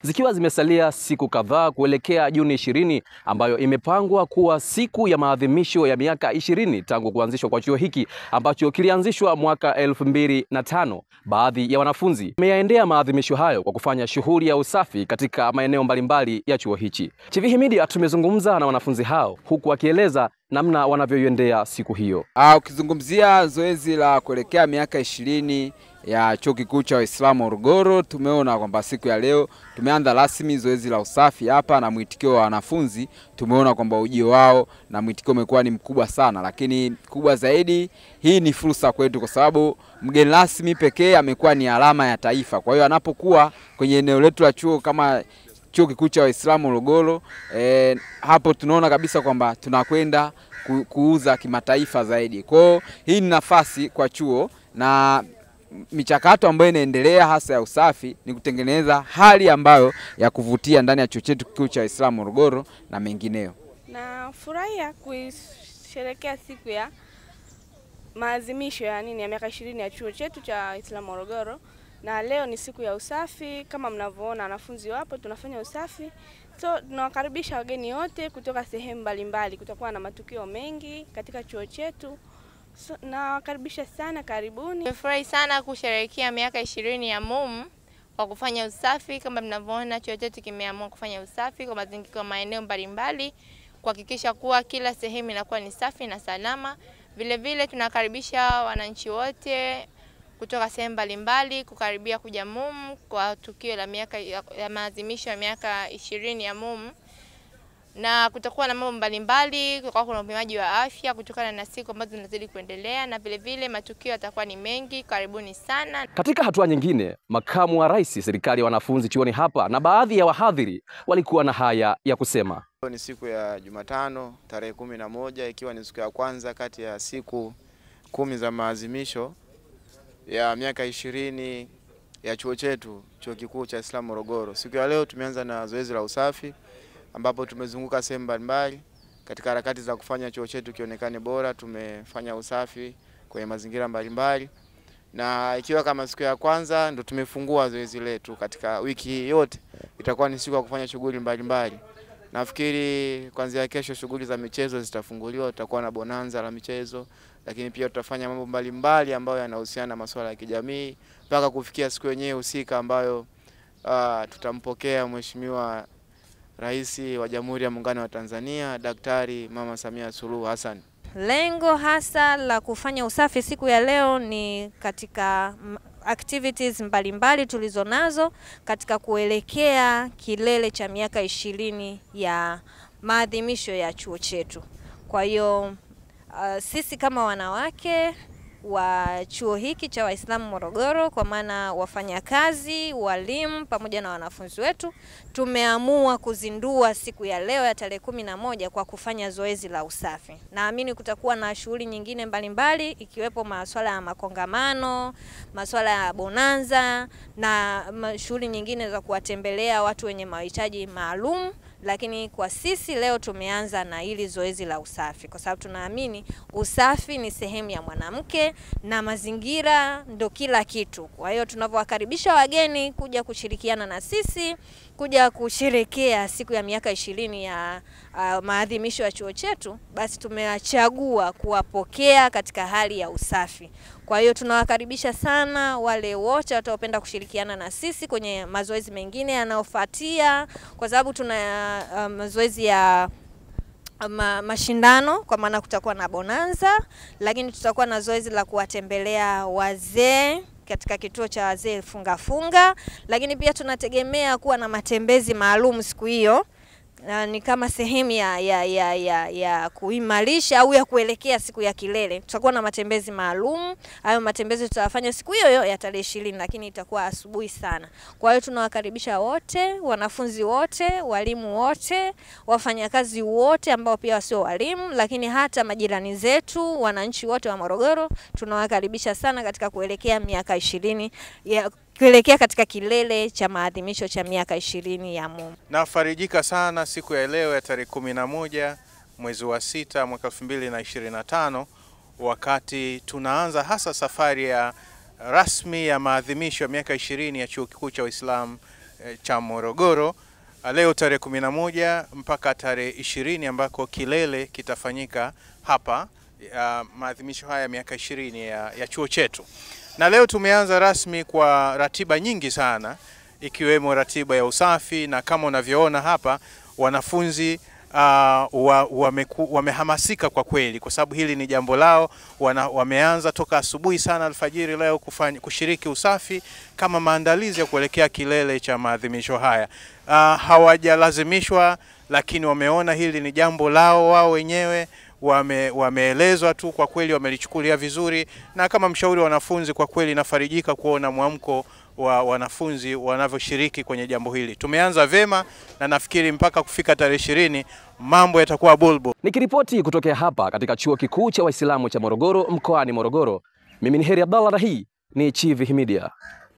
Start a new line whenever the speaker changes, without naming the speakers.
Zikiwa zimesalia siku kadhaa kuelekea Juni 20 ambayo imepangwa kuwa siku ya maadhimisho ya miaka 20 tangu kuanzishwa kwa chuo hiki ambacho kilianzishwa mwaka 2005. Baadhi ya wanafunzi wameyaendea maadhimisho hayo kwa kufanya shughuli ya usafi katika maeneo mbalimbali ya chuo hichi. Chivihi Media tumezungumza na wanafunzi hao huku wakieleza namna wanavyoiendea siku hiyo.
Ukizungumzia zoezi la kuelekea miaka 20 ya Chuo Kikuu cha Waislamu Morogoro, tumeona kwamba siku ya leo tumeanza rasmi zoezi la usafi hapa, na mwitikio wa wanafunzi tumeona kwamba ujio wao na mwitikio umekuwa ni mkubwa sana. Lakini kubwa zaidi, hii ni fursa kwetu kwa sababu mgeni rasmi pekee amekuwa ni alama ya taifa. Kwa hiyo anapokuwa kwenye eneo letu la chuo kama Chuo Kikuu cha Waislamu Morogoro, hapo tunaona kabisa kwamba tunakwenda kuuza kimataifa zaidi. Kwa hiyo hii ni nafasi kwa chuo, na michakato ambayo inaendelea hasa ya usafi ni kutengeneza hali ambayo ya kuvutia ndani ya chuo chetu Kikuu cha Waislamu Morogoro na mengineyo.
Na furahia kusherehekea siku ya maadhimisho ya miaka 20 ya chuo chetu cha Waislamu Morogoro. Na leo ni siku ya usafi, kama mnavyoona wanafunzi wapo tunafanya usafi. So tunawakaribisha wageni wote kutoka sehemu mbalimbali. Kutakuwa na matukio mengi katika chuo chetu. So nawakaribisha sana, karibuni.
Nimefurahi sana kusherehekea miaka 20 ya MUM kwa kufanya usafi. Kama mnavyoona chuo chetu kimeamua kufanya usafi kwa mazingira maeneo mbalimbali, kuhakikisha kuwa kila sehemu inakuwa ni safi na salama. Vile vile tunakaribisha wananchi wote kutoka sehemu mbalimbali kukaribia kuja MUM kwa tukio la maadhimisho ya miaka 20 ya MUM. Na kutakuwa na mambo mbalimbali, kutakuwa kuna upimaji wa afya kutokana na siku ambazo zinazidi kuendelea, na vile vile matukio yatakuwa ni mengi. Karibuni sana.
Katika hatua nyingine, makamu wa rais serikali ya wanafunzi chuoni hapa na baadhi ya wahadhiri walikuwa na haya ya kusema.
Ni siku ya Jumatano tarehe 11, ikiwa ni siku ya kwanza kati ya siku 10 za maadhimisho ya miaka 20 ya chuo chetu, Chuo Kikuu cha Waislamu Morogoro. Siku ya leo tumeanza na zoezi la usafi ambapo tumezunguka sehemu mbalimbali katika harakati za kufanya chuo chetu kionekane bora. Tumefanya usafi kwenye mazingira mbalimbali, na ikiwa kama siku ya kwanza ndo tumefungua zoezi letu. Katika wiki yote itakuwa ni siku ya kufanya shughuli mbalimbali. Nafikiri kuanzia kesho shughuli za michezo zitafunguliwa, tutakuwa na bonanza la michezo, lakini pia tutafanya mambo mbalimbali ambayo yanahusiana na masuala ya kijamii mpaka kufikia siku yenyewe husika ambayo tutampokea Mheshimiwa Rais wa Jamhuri ya Muungano wa Tanzania, Daktari Mama Samia Suluhu Hassan.
Lengo hasa la kufanya usafi siku ya leo ni katika activities mbalimbali tulizonazo katika kuelekea kilele cha miaka 20 ya maadhimisho ya chuo chetu. Kwa hiyo sisi kama wanawake wa chuo hiki cha Waislamu Morogoro, kwa maana wafanyakazi, walimu pamoja na wanafunzi wetu, tumeamua kuzindua siku ya leo ya tarehe 11 kwa kufanya zoezi la usafi. Naamini kutakuwa na shughuli nyingine mbalimbali ikiwepo masuala ya makongamano, masuala ya bonanza na shughuli nyingine za kuwatembelea watu wenye mahitaji maalum. Lakini kwa sisi leo tumeanza na hili zoezi la usafi kwa sababu tunaamini usafi ni sehemu ya mwanamke na mazingira ndo kila kitu. Kwa hiyo tunavyowakaribisha wageni kuja kushirikiana na sisi, kuja kusherehekea siku ya miaka 20 ya maadhimisho ya chuo chetu, basi tumewachagua kuwapokea katika hali ya usafi. Kwa hiyo tunawakaribisha sana wale wote wataopenda kushirikiana na sisi kwenye mazoezi mengine yanayofuatia, kwa sababu tuna mazoezi ya mashindano, kwa maana kutakuwa na bonanza, lakini tutakuwa na zoezi la kuwatembelea wazee katika kituo cha wazee Funga, lakini pia tunategemea kuwa na matembezi maalum siku hiyo. Ni kama sehemu ya kuimarisha au ya kuelekea siku ya kilele. Tutakuwa na matembezi maalum. Hayo matembezi tutafanya siku hiyo ya tarehe 20, lakini itakuwa asubuhi sana. Kwa hiyo tunawakaribisha wote, wanafunzi wote, walimu wote, wafanyakazi wote ambao pia wasio walimu, lakini hata majirani zetu, wananchi wote wa Morogoro, tunawakaribisha sana katika kuelekea miaka 20 kuelekea katika kilele cha maadhimisho cha miaka 20 ya MUM.
Nafarijika sana siku ya leo ya tarehe 11 mwezi wa 6 mwaka 2025, wakati tunaanza hasa safari ya rasmi ya maadhimisho ya miaka 20 ya Chuo Kikuu cha Waislamu cha Morogoro leo tarehe 11 mpaka tarehe 20 ambako kilele kitafanyika hapa maadhimisho haya miaka 20 ya chuo chetu. Na leo tumeanza rasmi kwa ratiba nyingi sana, ikiwemo ratiba ya usafi, na kama unavyoona hapa wanafunzi wamehamasika kwa kweli, kwa sababu hili ni jambo lao. Wameanza toka asubuhi sana alfajiri leo kushiriki usafi kama maandalizi ya kuelekea kilele cha maadhimisho haya. Hawajalazimishwa, lakini wameona hili ni jambo lao wao wenyewe. Wameelezwa tu, kwa kweli wamelichukulia vizuri, na kama mshauri wa wanafunzi kwa kweli nafarijika kuona mwamko wa wanafunzi wanavyoshiriki kwenye jambo hili. Tumeanza vema na nafikiri mpaka kufika tarehe 20 mambo yatakuwa bulbul.
Nikiripoti kutokea hapa katika Chuo Kikuu cha Waislamu cha Morogoro mkoani Morogoro, mimi ni Heri Abdallah na hii ni Chivihi Media.